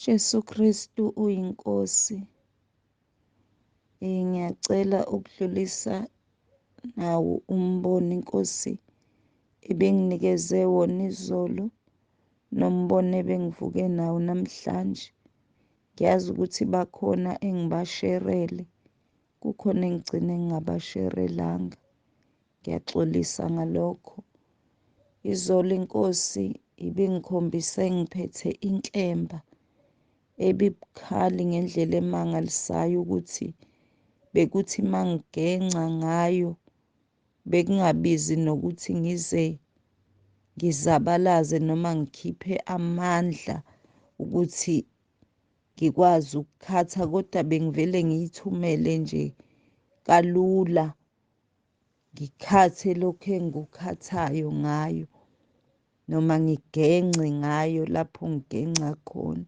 Jesu Kristu uyinkosi. Ngiyacela ukudlulisa nawo umbono inkosi ebenginikeze wona izolo nombono ebengivuke nawo namhlanje. Ngiyazi ukuthi bakhona engibasherele, kukhona engigcine ngingabasherelanga. Ngiyaxolisa ngalokho. Izolo inkosi ibingikhombise ngiphethe inkemba ebukhali ngendlela emangalisayo ukuthi bekuthi mangigenca ngayo bekungabizi nokuthi ngize ngizabalaze noma ngikhiphe amandla ukuthi ngikwazi ukukhatha, kodwa bengivele ngiyithumele nje kalula, ngikhathe lokhu engikukhathayo ngayo noma ngigengce ngayo lapho ngigenca khona.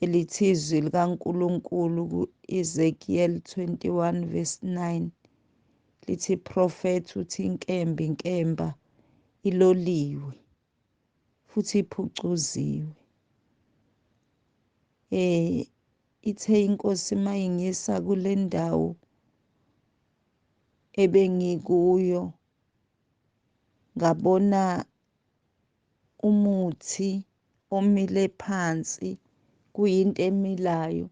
Elithi izwi likaNkulunkulu ku-Ezekiel 21:9 lithi, prophet uthi inkemba iloliwe futhi iphucuziwe. Ithe inkosi mayingisa kule ndawo ebengikuyo ngabona umuthi omile phansi, kuyinto emilayo.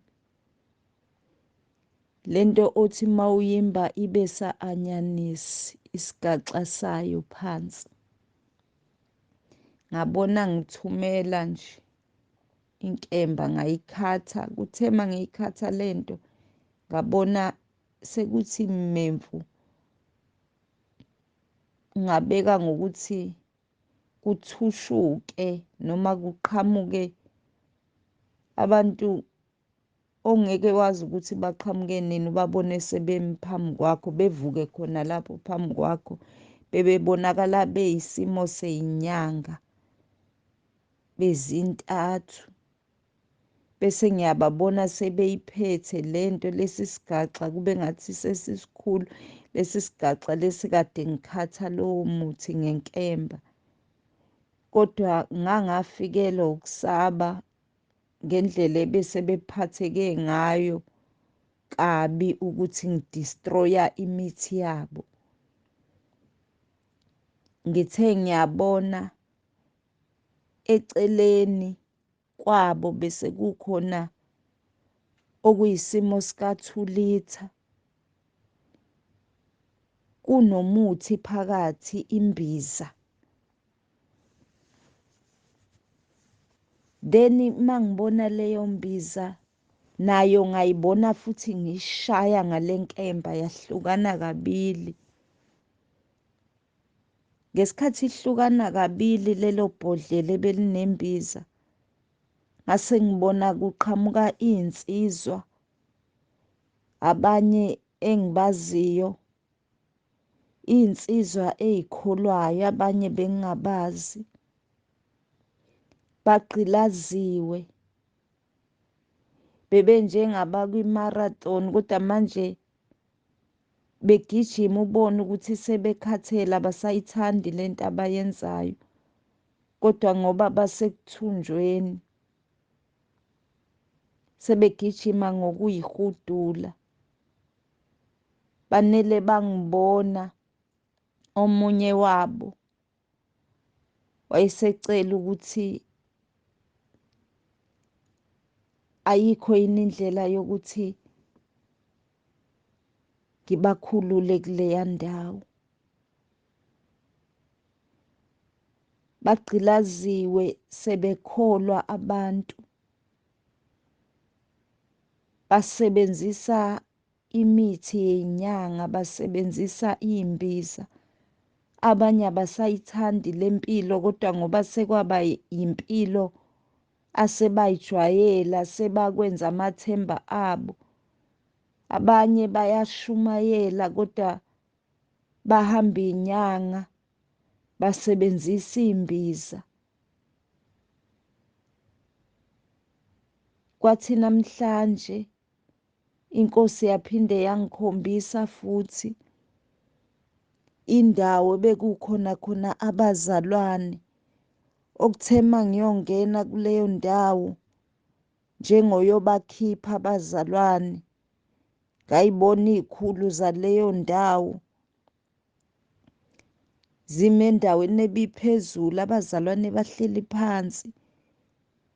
Lento othi mawuyimba ibe sa-anyanisi isigaxa sayo phansi. Ngabona ngithumela nje inkemba ngayikhatha, kuthe mangiyikhatha lento ngabona sekuthi mmemfu ngabeka ngokuthi kuthushuke noma kuqhamuke abantu ongeke wazi ukuthi baqhamuke nini, ubabone sebemi phambi kwakho, bevuke khona lapho phambi kwakho, bebebonakala beyisimo seyinyanga, bezintathu. Bese ngiyababona sebeyiphethe lento, lesi sigaxa kube ngathi sesisikhulu lesi sigaxa lesi kade ngikhatha lowo muthi ngenkemba. Kodwa ngangafikelwa ukusaba ngendlela ebese bephatheke ngayo kabi ukuthi ngidistroya imithi yabo. Ngithe ngiyabona eceleni kwabo bese kukhona okuyisimo sika-2 litha, kunomuthi phakathi, imbiza. Then mangibona leyo mbiza nayo ngayibona futhi ngishaya ngale nkemba yahlukana kabili. Ngesikhathi ihlukana kabili lelo bhodlela ebelinembiza, ngase ngibona kuqhamuka iy'nsizwa, abanye engibaziyo, iy'nsizwa ey'kholwayo, abanye bengingabazi, bagqilaziwe, bebenjengabakwi-marathon, kodwa manje begijima ubone ukuthi sebekhathele, abasayithandi lento abayenzayo, kodwa ngoba basekuthunjweni sebegijima ngokuyihudula. Banele bangibona, omunye wabo wayesecela ukuthi ayikho yini indlela yokuthi ngibakhulule kuleya ndawo. Bagqilaziwe, sebekholwa abantu, basebenzisa imithi yenyanga, basebenzisa iy'mbiza. Abanye abasayithandi le mpilo, kodwa ngoba sekwaba yimpilo asebayijwayela, sebakwenza amathemba abo. Abanye bayashumayela kodwa bahamba inyanga, basebenzisa iy'mbiza. Kwathi namhlanje inkosi yaphinde yangikhombisa futhi indawo bekukhona khona abazalwane okuthema ngiyongena kuleyo ndawo njengoyobakhipha abazalwane, ngayibona iy'khulu zaleyo ndawo zime endaweni ebiphezulu, abazalwane bahleli phansi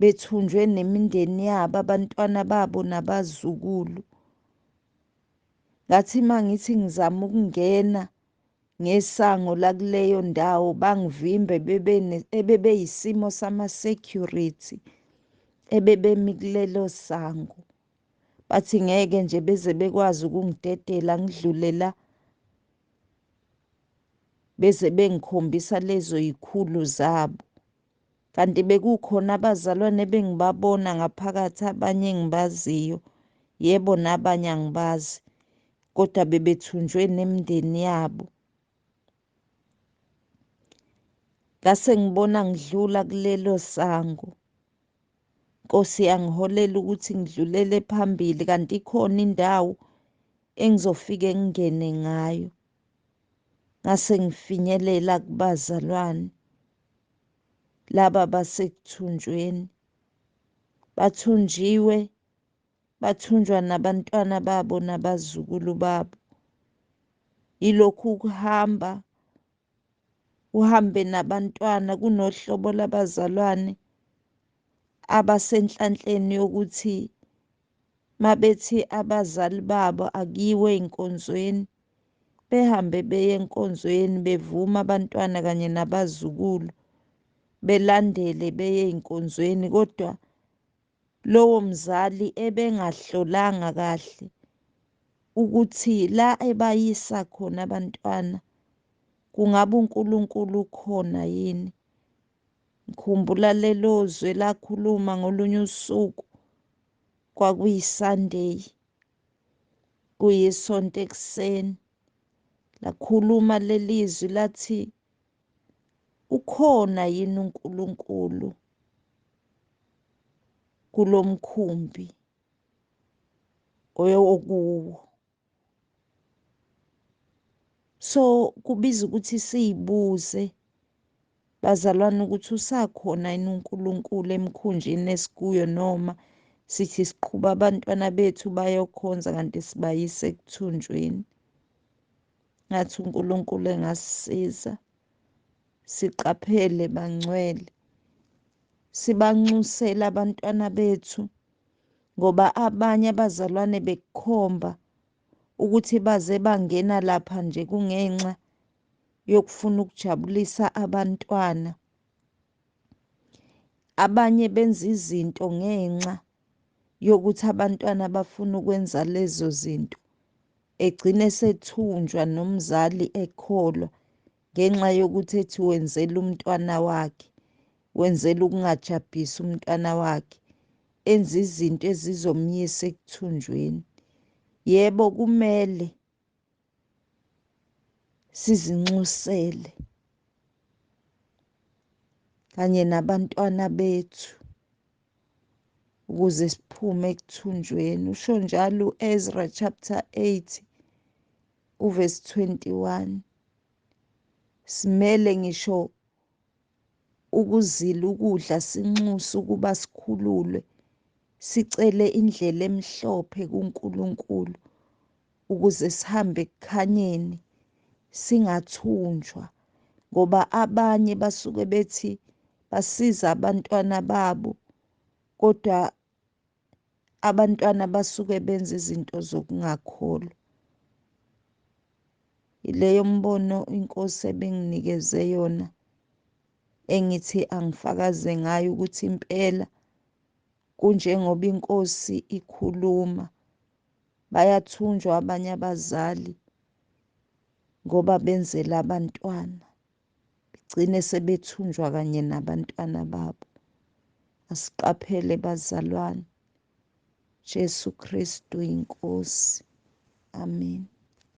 bethunjwe nemindeni yabo, abantwana babo nabazukulu. Ngathi mangithi ngizama ukungena ngesango lakuleyo ndawo bangivimbe, ebebeyisimo sama-security ebebemi kulelo sango. Bathi ngeke nje beze bekwazi ukungidedela ngidlule la, beze bengikhombisa lezo yikhulu zabo. Kanti bekukhona abazalwane bengibabona ngaphakathi, abanye engibaziyo, yebo nabanye angibazi, kodwa bebethunjwe nemindeni yabo. Ngase ngibona ngidlula kulelo sango, Nkosi yangiholela ukuthi ngidlulele phambili, kanti ikhona indawo engizofike ngingene ngayo. Ngase ngifinyelela kubazalwane laba basekuthunjweni, bathunjiwe, bathunjwa nabantwana babo nabazukulu babo. Yilokhu ukuhamba, uhambe nabantwana, kunohlobo labazalwane abasenhlanhleni yokuthi mabethi abazali babo akiwe ey'nkonzweni, behambe beye enkonzweni bevuma abantwana kanye nabazukulu belandele beye ey'nkonzweni. Kodwa lowo mzali ebengahlolanga kahle ukuthi la ebayisa khona abantwana kungabe uNkulunkulu ukhona yini. Ngikhumbula lelo zwe lakhuluma ngolunye usuku, kwakuyi-Sunday, kuyisonto ekuseni, lakhuluma leli zwi lathi ukhona yini uNkulunkulu kulo mkhumbi oyokuwo. So kubiza ukuthi siyibuze bazalwane ukuthi usakhona yini uNkulunkulu emkhunjini esikuyo, noma sithi siqhuba abantwana bethu bayokhonza kanti sibayise ekuthunjweni. Ngathi uNkulunkulu engasisiza siqaphele bangcwele, sibanxusele abantwana bethu, ngoba abanye abazalwane bekukhomba ukuthi baze bangena lapha nje kungenxa yokufuna ukujabulisa abantwana. Abanye benza izinto ngenxa yokuthi abantwana bafuna ukwenza lezo zinto, egcine sethunjwa nomzali ekholwa ngenxa yokuthi ethi wenzela umntwana wakhe, wenzela ukungajabhisi umntwana wakhe, enza izinto ezizomyisa ekuthunjweni. Yebo, kumele sizinxusele kanye nabantwana bethu ukuze siphume ekuthunjweni. Usho njalo u-Ezra chapter 8 uverse 21. Simele ngisho ukuzila ukudla sinxuse ukuba sikhululwe, sicele indlela emhlophe kuNkulunkulu ukuze sihambe ekukhanyeni singathunjwa, ngoba abanye basuke bethi basiza abantwana babo, kodwa abantwana basuke benza izinto zokungakholwa. Ileyo mbono iNkosi ebenginikeze yona, engithi angifakaze ngayo ukuthi impela kunjengoba iNkosi ikhuluma, bayathunjwa abanye abazali ngoba benzela abantwana, begcine sebethunjwa kanye nabantwana babo. Asiqaphele bazalwane. Jesu Kristu inkosi. Amen.